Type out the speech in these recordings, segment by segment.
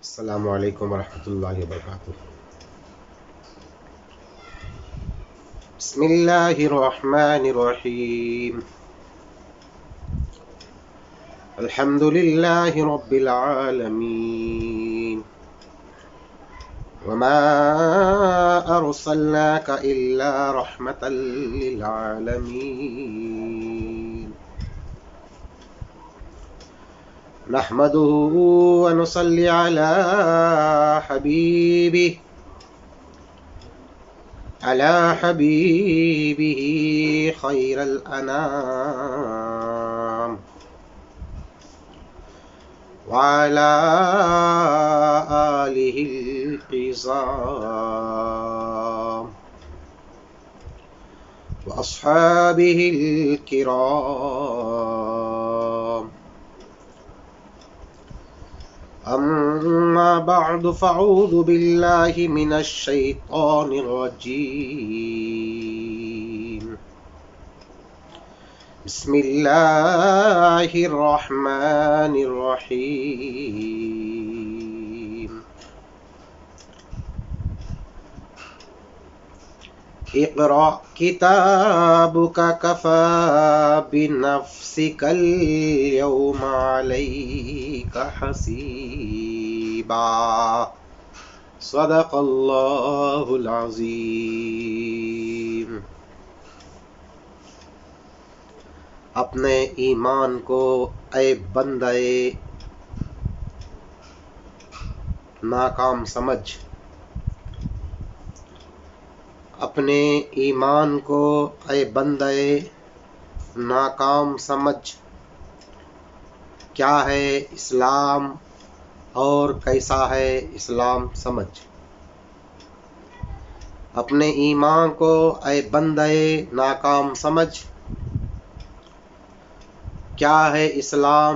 السلام علیکم ورحمۃ اللہ وبرکاتہ۔ بسم اللہ الرحمن الرحیم۔ الحمد للہ رب العالمین، وما ارسلناک الا رحمۃ للعالمین، نحمده ونصلي على حبيبه خير الأنام، وعلى آله العظام، وأصحابه الكرام، أما بعد فأعوذ بالله من الشيطان الرجيم، بسم الله الرحمن الرحيم، اقرأ كتابك كفى بنفسك اليوم عليك حسيبا، صدق الله العظيم۔ اپنے ایمان کو اے بندے ناکام سمجھ، اپنے ایمان کو اے بندے ناکام سمجھ، کیا ہے اسلام اور کیسا ہے اسلام سمجھ۔ اپنے ایمان کو اے بندے ناکام سمجھ، کیا ہے اسلام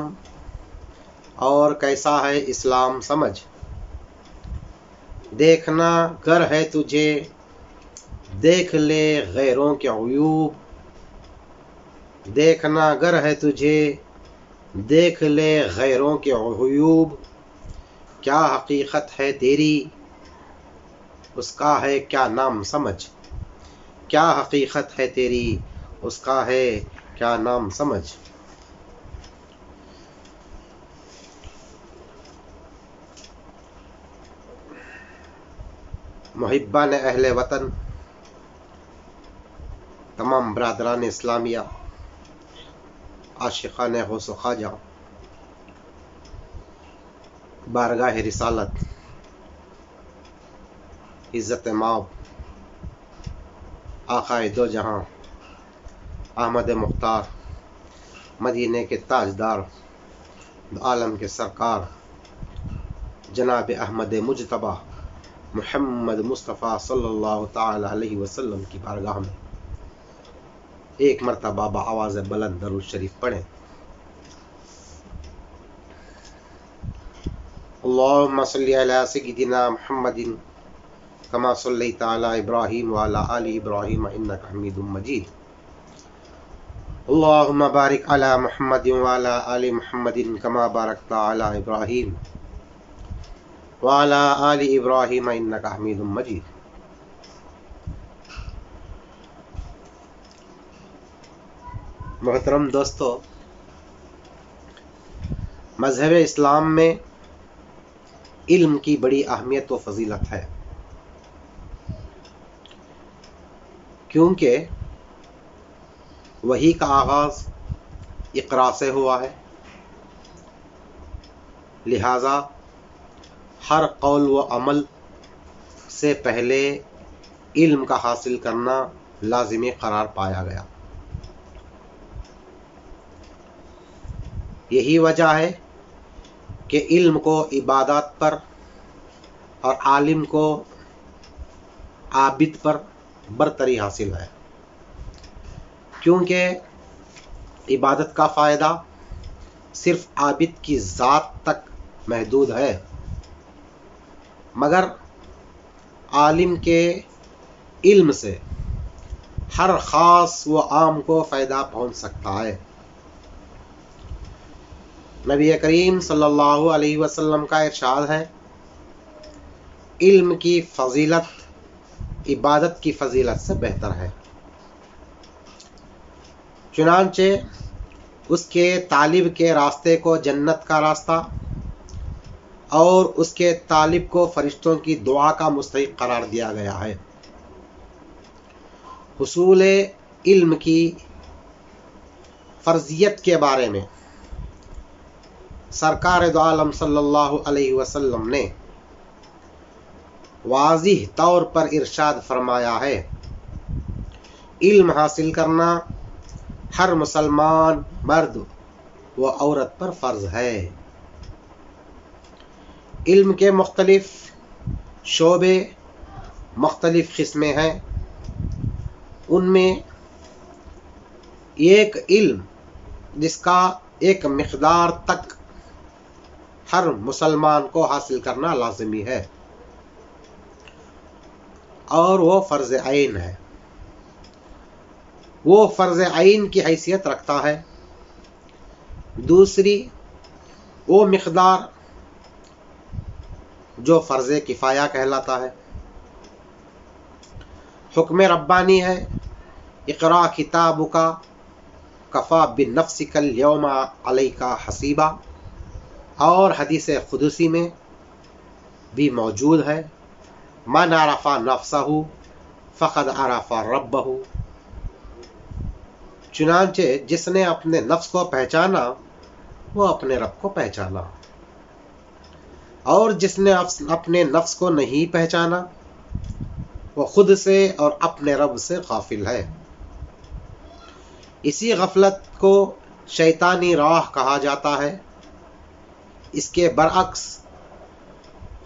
اور کیسا ہے اسلام سمجھ۔ دیکھنا گر ہے تجھے دیکھ لے غیروں کے عیوب، دیکھنا گر ہے تجھے دیکھ لے غیروں کے عیوب، کیا حقیقت ہے تیری اس کا ہے کیا نام سمجھ، کیا حقیقت ہے تیری اس کا ہے کیا نام سمجھ۔ محبان اہل وطن، تمام برادران اسلامیہ، عاشقان غوث و خواجہ، بارگاہ رسالت، عزت مآب، آقائے دو جہاں، احمد مختار، مدینے کے تاجدار، عالم کے سرکار، جناب احمد مجتبی محمد مصطفیٰ صلی اللہ تعالی علیہ وسلم کی بارگاہ میں ایک مرتبہ بآواز بلند درود شریف پڑھیں۔ اللہم صلی علی سیدنا محمد کما صلیت علی ابراہیم وعلی آل ابراہیم انک حمید مجید، اللہم بارک علی محمد وعلی آل محمد کما بارکت علی ابراہیم وعلی آل ابراہیم انک حمید مجید۔ محترم دوستو، مذہب اسلام میں علم کی بڑی اہمیت و فضیلت ہے، کیونکہ وحی کا آغاز اقرا سے ہوا ہے، لہذا ہر قول و عمل سے پہلے علم کا حاصل کرنا لازمی قرار پایا گیا۔ یہی وجہ ہے کہ علم کو عبادات پر اور عالم کو عابد پر برتری حاصل ہے، کیونکہ عبادت کا فائدہ صرف عابد کی ذات تک محدود ہے، مگر عالم کے علم سے ہر خاص و عام کو فائدہ پہنچ سکتا ہے۔ نبی کریم صلی اللہ علیہ وسلم کا ارشاد ہے علم کی فضیلت عبادت کی فضیلت سے بہتر ہے۔ چنانچہ اس کے طالب کے راستے کو جنت کا راستہ اور اس کے طالب کو فرشتوں کی دعا کا مستحق قرار دیا گیا ہے۔ حصول علم کی فرضیت کے بارے میں سرکار دو عالم صلی اللہ علیہ وسلم نے واضح طور پر ارشاد فرمایا ہے، علم حاصل کرنا ہر مسلمان مرد و عورت پر فرض ہے۔ علم کے مختلف شعبے مختلف قسمیں ہیں، ان میں ایک علم جس کا ایک مقدار تک ہر مسلمان کو حاصل کرنا لازمی ہے اور وہ فرض عین ہے، وہ فرض عین کی حیثیت رکھتا ہے۔ دوسری وہ مقدار جو فرض کفایہ کہلاتا ہے۔ حکم ربانی ہے، اقرا کتابک کفی بنفسک اليوم علیک حسیبا، اور حدیث قدسی میں بھی موجود ہے، من عرف نفسہ فقد عرف ربہ۔ چنانچہ جس نے اپنے نفس کو پہچانا وہ اپنے رب کو پہچانا، اور جس نے اپنے نفس کو نہیں پہچانا وہ خود سے اور اپنے رب سے غافل ہے۔ اسی غفلت کو شیطانی راہ کہا جاتا ہے۔ اس کے برعکس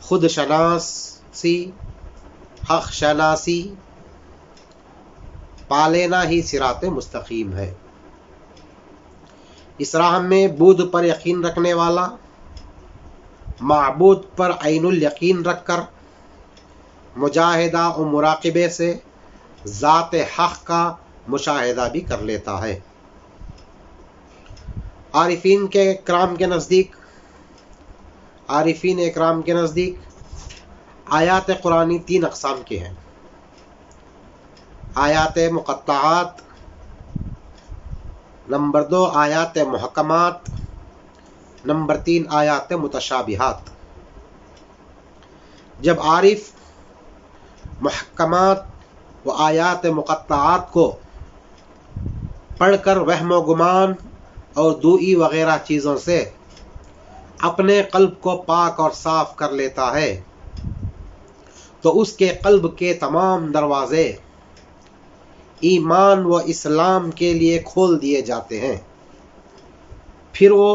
خود شناسی، حق شناسی پا لینا ہی صراط مستقیم ہے۔ اس راہ میں بود پر یقین رکھنے والا معبود پر عین الیقین رکھ کر مجاہدہ و مراقبے سے ذات حق کا مشاہدہ بھی کر لیتا ہے۔ عارفین اکرام کے نزدیک آیات قرآنی 3 اقسام کے ہیں: آیات مقطعات، نمبر 2 آیات محکمات، نمبر 3 آیات متشابہات۔ جب عارف محکمات و آیات مقطعات کو پڑھ کر وہم و گمان اور دوئی وغیرہ چیزوں سے اپنے قلب کو پاک اور صاف کر لیتا ہے تو اس کے قلب کے تمام دروازے ایمان و اسلام کے لیے کھول دیے جاتے ہیں۔ پھر وہ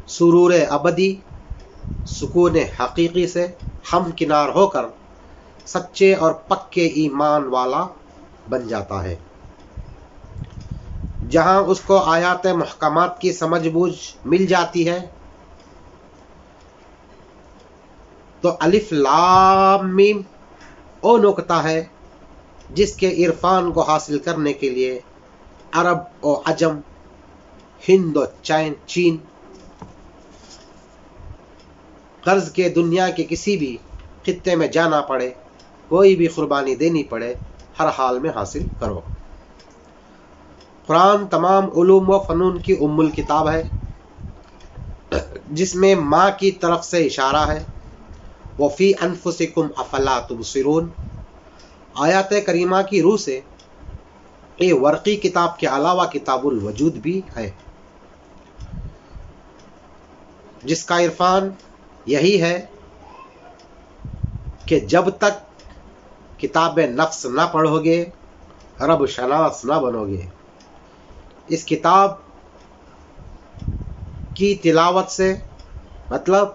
سرور ابدی، سکون حقیقی سے ہمکنار ہو کر سچے اور پکے ایمان والا بن جاتا ہے۔ جہاں اس کو آیات محکمات کی سمجھ بوجھ مل جاتی ہے تو الف لام میم وہ نقطہ ہے جس کے عرفان کو حاصل کرنے کے لیے عرب و عجم، ہند و چین، غرض کے دنیا کے کسی بھی خطے میں جانا پڑے، کوئی بھی قربانی دینی پڑے، ہر حال میں حاصل کرو۔ قرآن تمام علوم و فنون کی ام الکتاب ہے، جس میں ماں کی طرف سے اشارہ ہے، وفی انفسکم افلا تبصرون۔ آیات کریمہ کی روح سے یہ ورقی کتاب کے علاوہ کتاب الوجود بھی ہے، جس کا عرفان یہی ہے کہ جب تک کتاب نفس نہ پڑھو گے رب شناس نہ بنو گے۔ اس کتاب کی تلاوت سے مطلب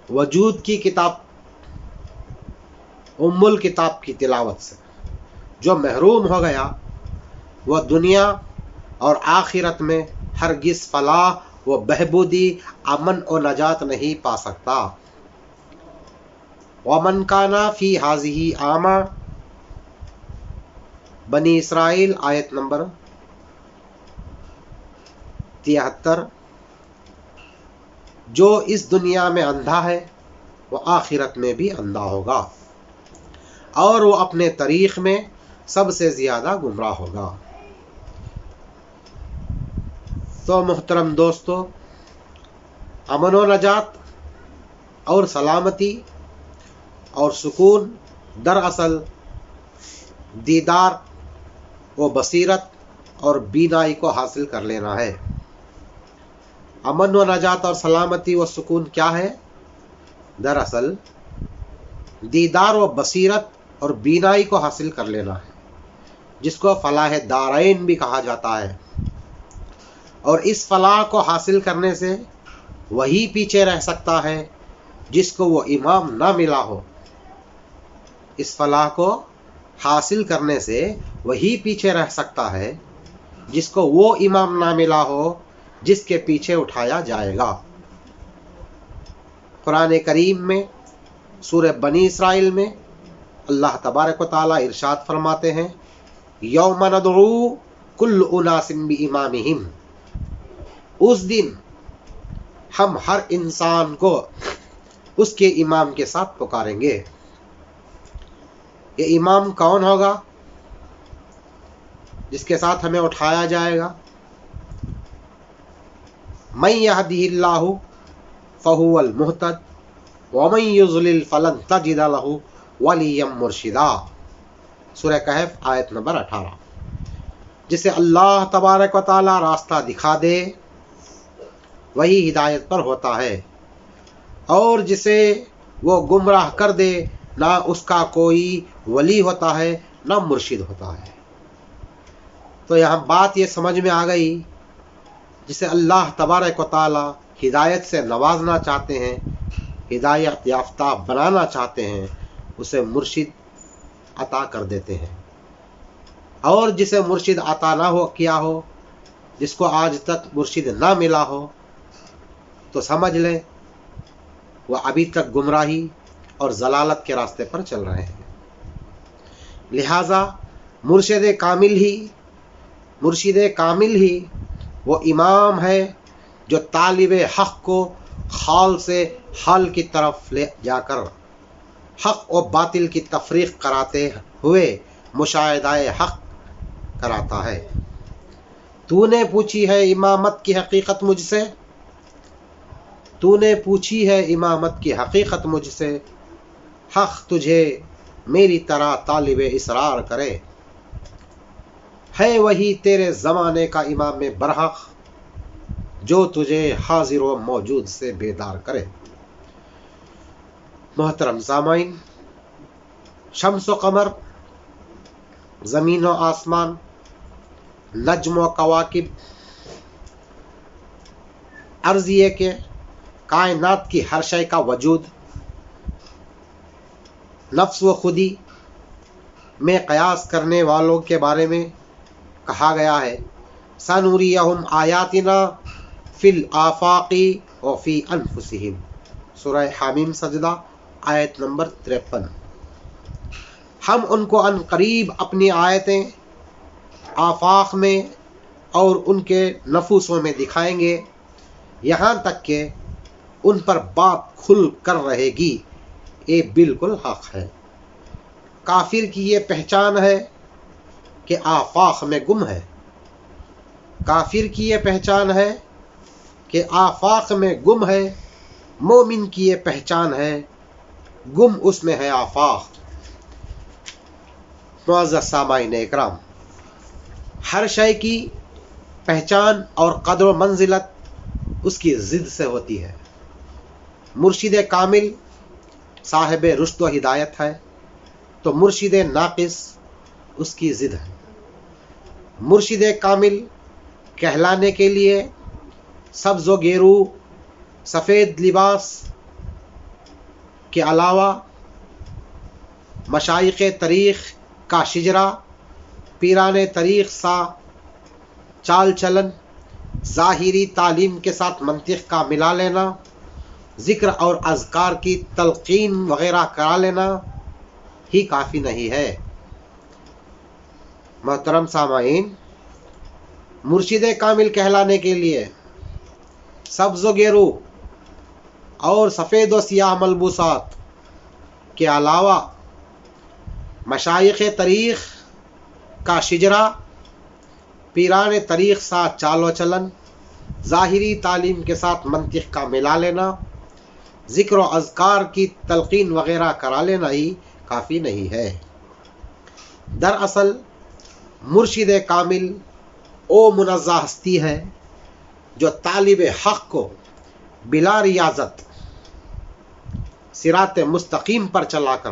وجود کی کتاب ام الکتاب کی تلاوت سے جو محروم ہو گیا وہ دنیا اور آخرت میں ہرگز فلاح و بہبودی، امن و نجات نہیں پا سکتا۔ وَمَنْ كَانَ فِي هَٰذِهِ أَعْمَىٰ، بنی اسرائیل آیت نمبر 73۔ جو اس دنیا میں اندھا ہے وہ آخرت میں بھی اندھا ہوگا، اور وہ اپنے طریق میں سب سے زیادہ گمراہ ہوگا۔ تو محترم دوستو، امن و نجات اور سلامتی اور سکون دراصل دیدار و بصیرت اور بینائی کو حاصل کر لینا ہے۔ امن و نجات اور سلامتی و سکون کیا ہے؟ دراصل دیدار و بصیرت اور بینائی کو حاصل کر لینا ہے، جس کو فلاح دارین بھی کہا جاتا ہے۔ اور اس فلاح کو حاصل کرنے سے وہی پیچھے رہ سکتا ہے جس کو وہ امام نہ ملا ہو۔ اس فلاح کو حاصل کرنے سے وہی پیچھے رہ سکتا ہے جس کو وہ امام نہ ملا ہو جس کے پیچھے اٹھایا جائے گا۔ قرآن کریم میں سورہ بنی اسرائیل میں اللہ تبارک و تعالیٰ ارشاد فرماتے ہیں، یوم ندعو کل اناس بامامہم، اس دن ہم ہر انسان کو اس کے امام کے ساتھ پکاریں گے۔ یہ امام کون ہوگا جس کے ساتھ ہمیں اٹھایا جائے گا؟ من یہدہ اللہ فہو المہتد ومن یضلل فلن تجد لہ ولیا مرشدا، سورہ کہف آیت نمبر 18۔ جسے اللہ تبارک و تعالی راستہ دکھا دے وہی ہدایت پر ہوتا ہے، اور جسے وہ گمراہ کر دے نہ اس کا کوئی ولی ہوتا ہے نہ مرشد ہوتا ہے۔ تو یہاں بات یہ سمجھ میں آ گئی، جسے اللہ تبارک و تعالی ہدایت سے نوازنا چاہتے ہیں، ہدایت یافتہ بنانا چاہتے ہیں، اسے مرشد عطا کر دیتے ہیں۔ اور جسے مرشد عطا نہ ہو کیا ہو، جس کو آج تک مرشد نہ ملا ہو، تو سمجھ لیں وہ ابھی تک گمراہی اور ضلالت کے راستے پر چل رہے ہیں۔ لہذا مرشد کامل ہی وہ امام ہے جو طالب حق کو خال سے حال کی طرف لے جا کر حق و باطل کی تفریق کراتے ہوئے مشاہدہ حق کراتا ہے۔ تو نے پوچھی ہے امامت کی حقیقت مجھ سے، تو نے پوچھی ہے امامت کی حقیقت مجھ سے، حق تجھے میری طرح طالب اسرار کرے، ہے وہی تیرے زمانے کا امام برحق جو تجھے حاضر و موجود سے بیدار کرے۔ محترم سامعین، شمس و قمر، زمین و آسمان، نجم و کواکب، عرض یہ کہ کائنات کی ہر شے کا وجود نفس و خودی میں قیاس کرنے والوں کے بارے میں کہا گیا ہے، سنوریہم آیاتنا فی الآفاق و فی انفسہم، سورہ حامیم سجدہ آیت نمبر 53۔ ہم ان کو عن قریب اپنی آیتیں آفاق میں اور ان کے نفوسوں میں دکھائیں گے، یہاں تک کہ ان پر بات کھل کر رہے گی۔ یہ بالکل حق ہے۔ کافر کی یہ پہچان ہے کہ آفاق میں گم ہے، کافر کی یہ پہچان ہے کہ آفاق میں گم ہے، مومن کی یہ پہچان ہے گم اس میں ہے آفاق۔ معزز سامعین اکرام، ہر شے کی پہچان اور قدر و منزلت اس کی ضد سے ہوتی ہے۔ مرشد کامل صاحب رشد و ہدایت ہے تو مرشد ناقص اس کی ضد ہے۔ مرشد کامل کہلانے کے لیے سبز و گیرو سفید لباس کے علاوہ مشائخ طریق کا شجرہ، پیران طریق سا چال چلن، ظاہری تعلیم کے ساتھ منطق کا ملا لینا، ذکر اور اذکار کی تلقین وغیرہ کرا لینا ہی کافی نہیں ہے۔ محترم سامعین، مرشد کامل کہلانے کے لیے سبز و گیرو اور سفید و سیاہ ملبوسات کے علاوہ مشائخ طریق کا شجرا، پیران طریق ساتھ چال و چلن، ظاہری تعلیم کے ساتھ منطق کا ملا لینا، ذکر و اذکار کی تلقین وغیرہ کرا لینا ہی کافی نہیں ہے۔ دراصل مرشد کامل وہ منزہ ہستی ہے جو طالب حق کو بلا ریاضت صراط مستقیم پر چلا کر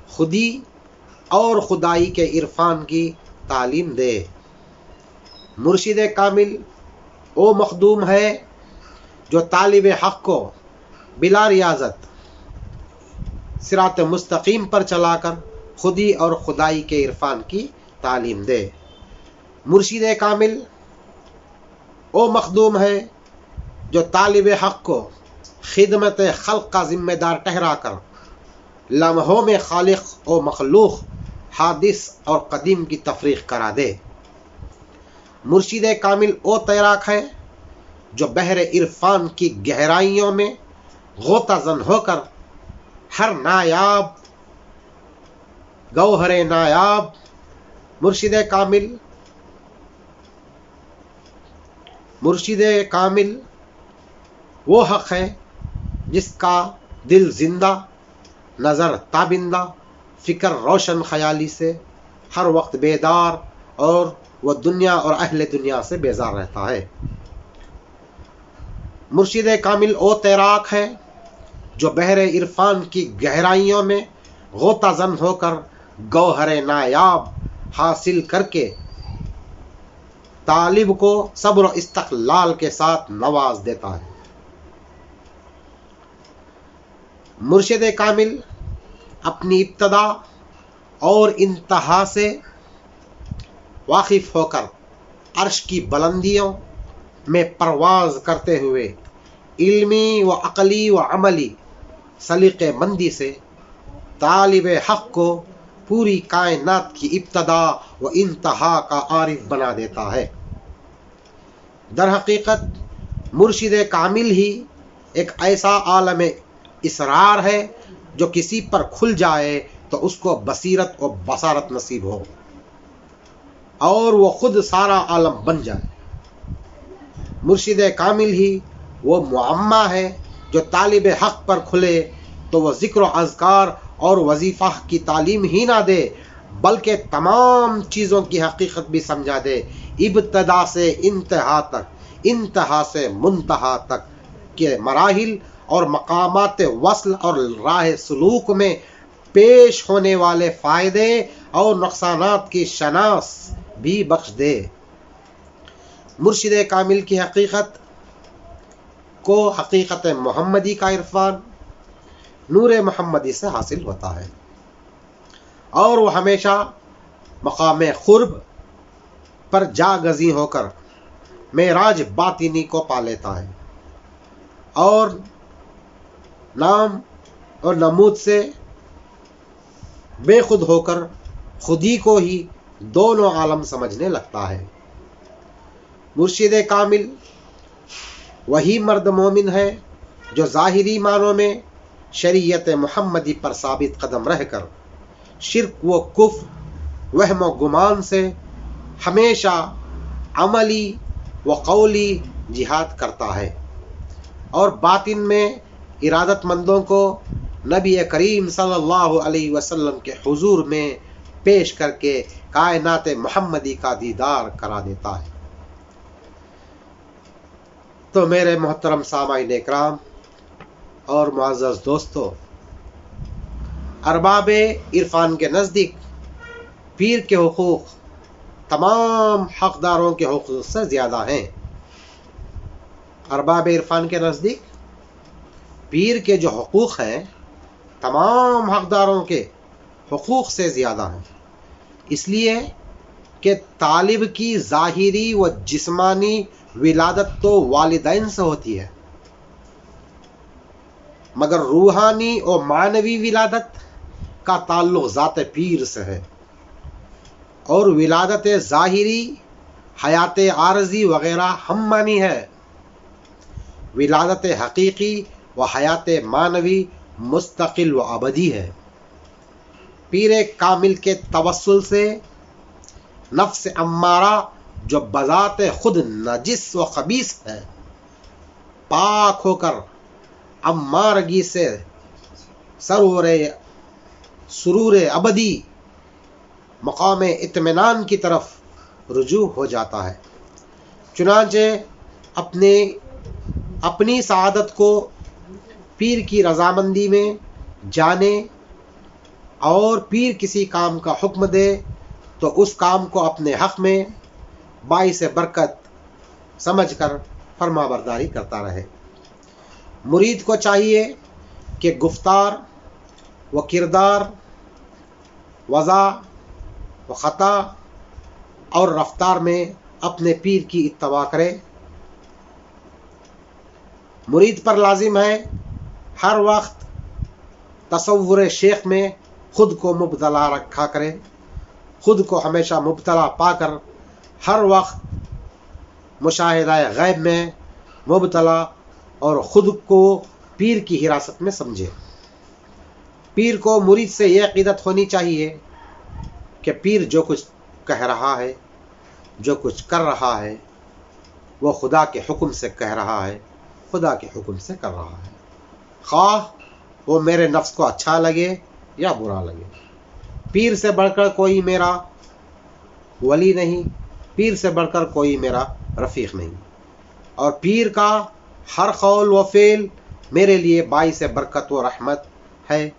خودی اور خدائی کے عرفان کی تعلیم دے۔ مرشد کامل وہ مخدوم ہے جو طالب حق کو بلا ریاضت صراط مستقیم پر چلا کر خودی اور خدائی کے عرفان کی تعلیم دے۔ مرشد کامل وہ مخدوم ہے جو طالب حق کو خدمت خلق کا ذمہ دار ٹھہرا کر لمحوں میں خالق و مخلوق، حادث اور قدیم کی تفریق کرا دے۔ مرشد کامل وہ تیراک ہے جو بحر عرفان کی گہرائیوں میں غوطہ زن ہو کر ہر نایاب گوہر نایاب مرشد کامل وہ حق ہے جس کا دل زندہ، نظر تابندہ، فکر روشن خیالی سے ہر وقت بیدار، اور وہ دنیا اور اہل دنیا سے بیزار رہتا ہے۔ مرشد کامل وہ تیراک ہے جو بحر عرفان کی گہرائیوں میں غوطہ زن ہو کر گوہر نایاب حاصل کر کے طالب کو صبر و استقلال کے ساتھ نواز دیتا ہے۔ مرشد کامل اپنی ابتدا اور انتہا سے واقف ہو کر عرش کی بلندیوں میں پرواز کرتے ہوئے علمی و عقلی و عملی سلیقہ مندی سے طالب حق کو پوری کائنات کی ابتدا و انتہا کا عارف بنا دیتا ہے۔ در حقیقت مرشد کامل ہی ایک ایسا عالم اسرار ہے جو کسی پر کھل جائے تو اس کو بصیرت و بصارت نصیب ہو اور وہ خود سارا عالم بن جائے۔ مرشد کامل ہی وہ معمہ ہے جو طالب حق پر کھلے تو وہ ذکر و اذکار اور وظیفہ کی تعلیم ہی نہ دے بلکہ تمام چیزوں کی حقیقت بھی سمجھا دے، ابتدا سے انتہا تک، انتہا سے منتہا تک کے مراحل اور مقامات وصل اور راہ سلوک میں پیش ہونے والے فائدے اور نقصانات کی شناخت بھی بخش دے۔ مرشد کامل کی حقیقت کو حقیقت محمدی کا عرفان نور محمدی سے حاصل ہوتا ہے، اور وہ ہمیشہ مقام قرب پر جاگزیں ہو کر معراج باطنی کو پا لیتا ہے، اور نام اور نمود سے بے خود ہو کر خودی کو ہی دونوں عالم سمجھنے لگتا ہے۔ مرشد کامل وہی مرد مومن ہے جو ظاہری معنوں میں شریعت محمدی پر ثابت قدم رہ کر شرک و کفر، وہم و گمان سے ہمیشہ عملی و قولی جہاد کرتا ہے، اور باطن میں ارادت مندوں کو نبی کریم صلی اللہ علیہ وسلم کے حضور میں پیش کر کے کائنات محمدی کا دیدار کرا دیتا ہے۔ تو میرے محترم سامعین اکرام اور معزز دوستو، ارباب عرفان کے نزدیک پیر کے حقوق تمام حقداروں کے حقوق سے زیادہ ہیں۔ ارباب عرفان کے نزدیک پیر کے جو حقوق ہیں تمام حقداروں کے حقوق سے زیادہ ہیں، اس لیے کہ طالب کی ظاہری و جسمانی ولادت تو والدین سے ہوتی ہے، مگر روحانی اور معنوی ولادت کا تعلق ذات پیر سے ہے، اور ولادت ظاہری حیات عارضی وغیرہ ہم مانی ہے۔ ولادت حقیقی و حیات معنوی مستقل و ابدی ہے۔ پیر کامل کے توسل سے نفس امارہ جو بذات خود نجس و خبیث ہے، پاک ہو کر امارگی سے سرور ابدی مقام اطمینان کی طرف رجوع ہو جاتا ہے۔ چنانچہ اپنی سعادت کو پیر کی رضامندی میں جانے، اور پیر کسی کام کا حکم دے تو اس کام کو اپنے حق میں باعث برکت سمجھ کر فرما برداری کرتا رہے۔ مرید کو چاہیے کہ گفتار و کردار، وضع و خطا اور رفتار میں اپنے پیر کی اتباع کرے۔ مرید پر لازم ہے ہر وقت تصور شیخ میں خود کو مبتلا رکھا کرے، خود کو ہمیشہ مبتلا پا کر ہر وقت مشاہدہ غیب میں مبتلا اور خود کو پیر کی حراست میں سمجھے۔ پیر کو مرید سے یہ عقیدت ہونی چاہیے کہ پیر جو کچھ کہہ رہا ہے، جو کچھ کر رہا ہے، وہ خدا کے حکم سے کہہ رہا ہے، خدا کے حکم سے کر رہا ہے، خواہ وہ میرے نفس کو اچھا لگے یا برا لگے۔ پیر سے بڑھ کر کوئی میرا ولی نہیں، پیر سے بڑھ کر کوئی میرا رفیق نہیں، اور پیر کا ہر قول و فعل میرے لیے باعث برکت و رحمت ہے۔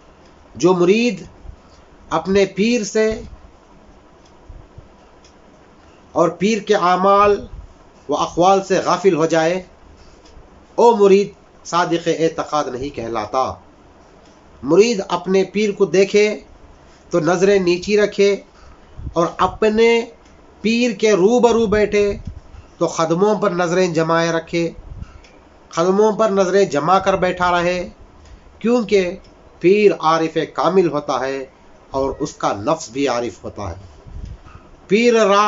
جو مرید اپنے پیر سے اور پیر کے اعمال و اقوال سے غافل ہو جائے، او مرید صادق اعتقاد نہیں کہلاتا۔ مرید اپنے پیر کو دیکھے تو نظریں نیچی رکھے، اور اپنے پیر کے روبرو بیٹھے تو قدموں پر نظریں جمائے رکھے، قدموں پر نظریں جما کر بیٹھا رہے، کیونکہ پیر عارف کامل ہوتا ہے اور اس کا نفس بھی عارف ہوتا ہے۔ پیر را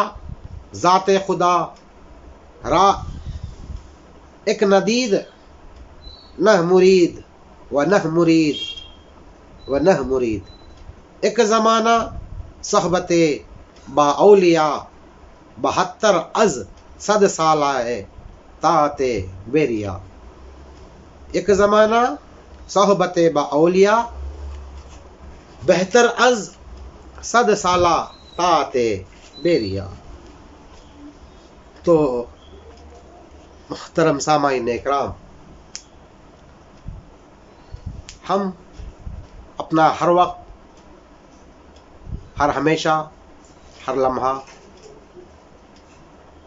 ذات خدا را ایک ندید، نہ مرید و نہ مرید و نہ مرید، ایک زمانہ صحبت با اولیاء 72 از 100 سالہ طاعت بیریا۔ ایک زمانہ صحبت با اولیاء 72 از 100 سالہ طاعت بیریا۔ تو محترم سامعین اکرام، ہم اپنا ہر وقت، ہر ہمیشہ، ہر لمحہ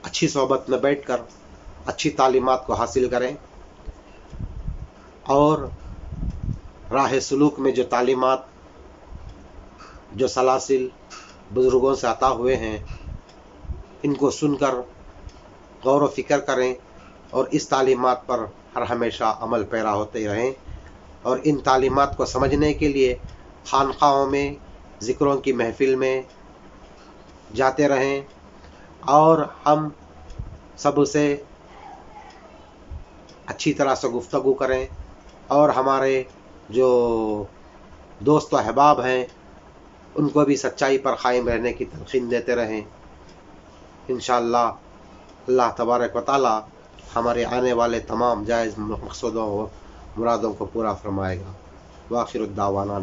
اچھی صحبت میں بیٹھ کر اچھی تعلیمات کو حاصل کریں، اور راہ سلوک میں جو تعلیمات، جو سلاسل بزرگوں سے عطا ہوئے ہیں، ان کو سن کر غور و فکر کریں، اور اس تعلیمات پر ہر ہمیشہ عمل پیرا ہوتے رہیں، اور ان تعلیمات کو سمجھنے کے لیے خانقاہوں میں، ذکروں کی محفل میں جاتے رہیں، اور ہم سب سے اچھی طرح سے گفتگو کریں، اور ہمارے جو دوست و احباب ہیں ان کو بھی سچائی پر قائم رہنے کی تلقین دیتے رہیں۔ انشاءاللہ اللہ تبارک و تعالی ہمارے آنے والے تمام جائز مقصودوں و مرادوں کو پورا فرمائے گا۔ وآخر الدعوانا